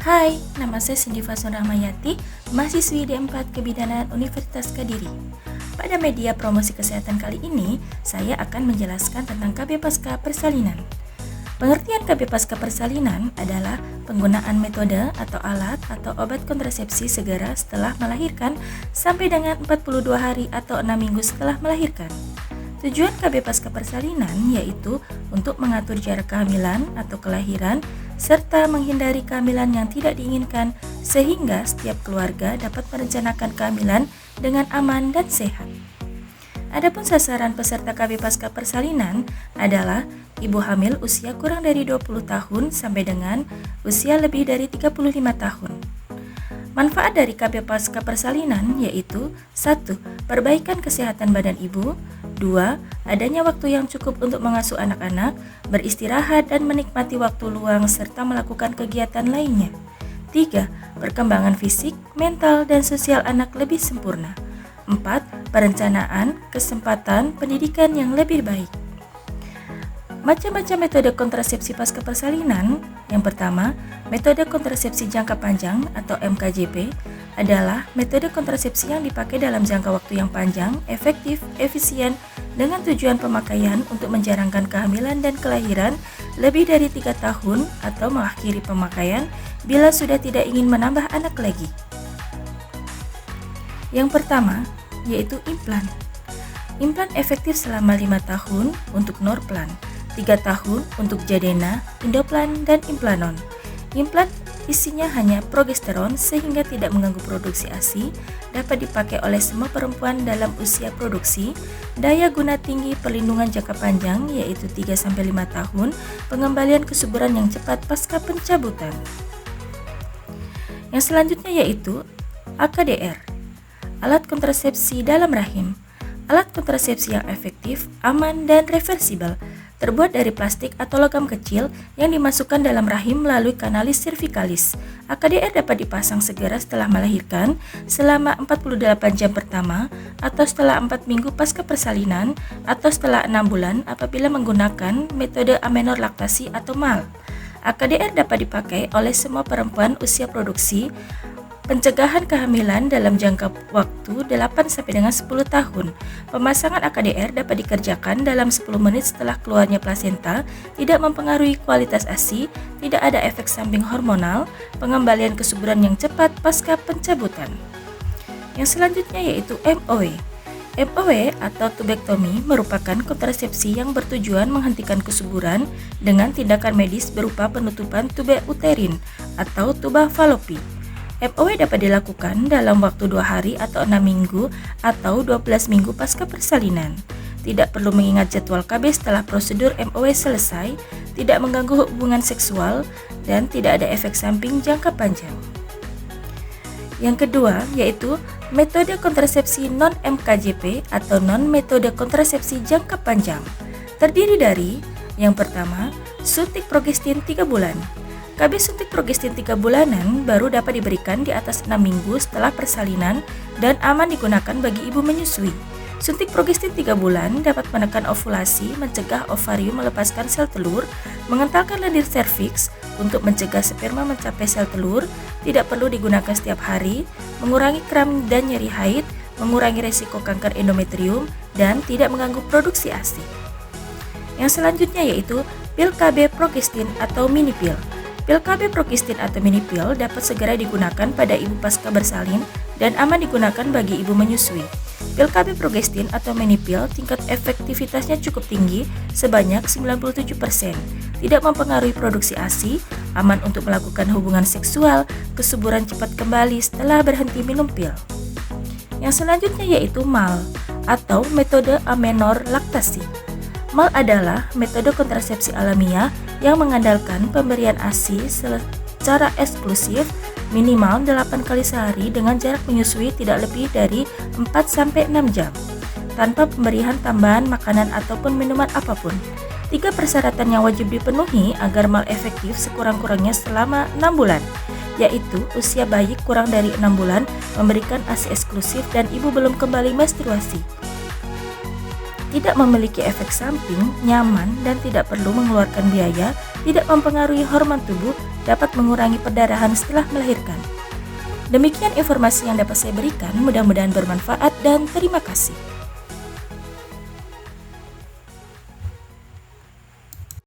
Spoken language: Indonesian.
Hai, nama saya Cindy Fasun Rahmayati, mahasiswi D4 Kebidanan Universitas Kediri. Pada media promosi kesehatan kali ini, saya akan menjelaskan tentang KB Pasca Persalinan. Pengertian KB Pasca Persalinan adalah penggunaan metode atau alat atau obat kontrasepsi segera setelah melahirkan sampai dengan 42 hari atau 6 minggu setelah melahirkan. Tujuan KB Pasca Persalinan yaitu untuk mengatur jarak kehamilan atau kelahiran serta menghindari kehamilan yang tidak diinginkan sehingga setiap keluarga dapat merencanakan kehamilan dengan aman dan sehat. Adapun sasaran peserta KB Pasca Persalinan adalah ibu hamil usia kurang dari 20 tahun sampai dengan usia lebih dari 35 tahun. Manfaat dari KB Pasca Persalinan yaitu 1. Perbaikan kesehatan badan ibu. 2. Adanya waktu yang cukup untuk mengasuh anak-anak, beristirahat dan menikmati waktu luang serta melakukan kegiatan lainnya. 3. Perkembangan fisik, mental, dan sosial anak lebih sempurna. 4. Perencanaan, kesempatan, pendidikan yang lebih baik. Macam-macam metode kontrasepsi pasca persalinan. Yang pertama, metode kontrasepsi jangka panjang atau MKJP adalah metode kontrasepsi yang dipakai dalam jangka waktu yang panjang, efektif, efisien, dengan tujuan pemakaian untuk menjarangkan kehamilan dan kelahiran lebih dari 3 tahun atau mengakhiri pemakaian bila sudah tidak ingin menambah anak lagi. Yang pertama, yaitu implan. Implan efektif selama 5 tahun untuk Norplan, 3 tahun untuk Jadena, Indoplan, dan Implanon. Implan isinya hanya progesteron sehingga tidak mengganggu produksi ASI, dapat dipakai oleh semua perempuan dalam usia produksi, daya guna tinggi, perlindungan jangka panjang yaitu 3-5 tahun, pengembalian kesuburan yang cepat pasca pencabutan. Yang selanjutnya yaitu AKDR, alat kontrasepsi dalam rahim. Alat kontrasepsi yang efektif, aman, dan reversibel, terbuat dari plastik atau logam kecil yang dimasukkan dalam rahim melalui kanalis cervicalis. AKDR dapat dipasang segera setelah melahirkan selama 48 jam pertama atau setelah 4 minggu pasca persalinan atau setelah 6 bulan apabila menggunakan metode amenor laktasi atau MAL. AKDR dapat dipakai oleh semua perempuan usia produksi. Pencegahan kehamilan dalam jangka waktu 8-10 tahun. Pemasangan AKDR dapat dikerjakan dalam 10 menit setelah keluarnya plasenta, tidak mempengaruhi kualitas ASI, tidak ada efek samping hormonal, pengembalian kesuburan yang cepat pasca pencabutan. Yang selanjutnya yaitu MOW. MOW atau tubektomi merupakan kontrasepsi yang bertujuan menghentikan kesuburan dengan tindakan medis berupa penutupan tube uterin atau tuba falopi. MOW dapat dilakukan dalam waktu 2 hari atau 6 minggu atau 12 minggu pasca persalinan. Tidak perlu mengingat jadwal KB setelah prosedur MOW selesai, tidak mengganggu hubungan seksual, dan tidak ada efek samping jangka panjang. Yang kedua yaitu metode kontrasepsi non-MKJP atau non-metode kontrasepsi jangka panjang. Terdiri dari yang pertama, suntik progestin 3 bulan. KB suntik progestin 3 bulanan baru dapat diberikan di atas 6 minggu setelah persalinan dan aman digunakan bagi ibu menyusui. Suntik progestin 3 bulan dapat menekan ovulasi, mencegah ovarium melepaskan sel telur, mengentalkan lendir serviks untuk mencegah sperma mencapai sel telur, tidak perlu digunakan setiap hari, mengurangi kram dan nyeri haid, mengurangi resiko kanker endometrium, dan tidak mengganggu produksi ASI. Yang selanjutnya yaitu pil KB progestin atau mini pil. Pil KB progestin atau mini pil dapat segera digunakan pada ibu pasca bersalin dan aman digunakan bagi ibu menyusui. Pil KB progestin atau mini pil tingkat efektivitasnya cukup tinggi sebanyak 97%, tidak mempengaruhi produksi ASI, aman untuk melakukan hubungan seksual, kesuburan cepat kembali setelah berhenti minum pil. Yang selanjutnya yaitu MAL atau metode amenor laktasi. MAL adalah metode kontrasepsi alamiah yang mengandalkan pemberian ASI secara eksklusif minimal 8 kali sehari dengan jarak menyusui tidak lebih dari 4-6 jam, tanpa pemberian tambahan makanan ataupun minuman apapun. 3 persyaratan yang wajib dipenuhi agar MAL efektif sekurang-kurangnya selama 6 bulan, yaitu usia bayi kurang dari 6 bulan, memberikan ASI eksklusif, dan ibu belum kembali menstruasi. Tidak memiliki efek samping, nyaman, dan tidak perlu mengeluarkan biaya tidak mempengaruhi hormon tubuh, dapat mengurangi perdarahan setelah melahirkan. Demikian informasi yang dapat saya berikan, mudah-mudahan bermanfaat dan terima kasih.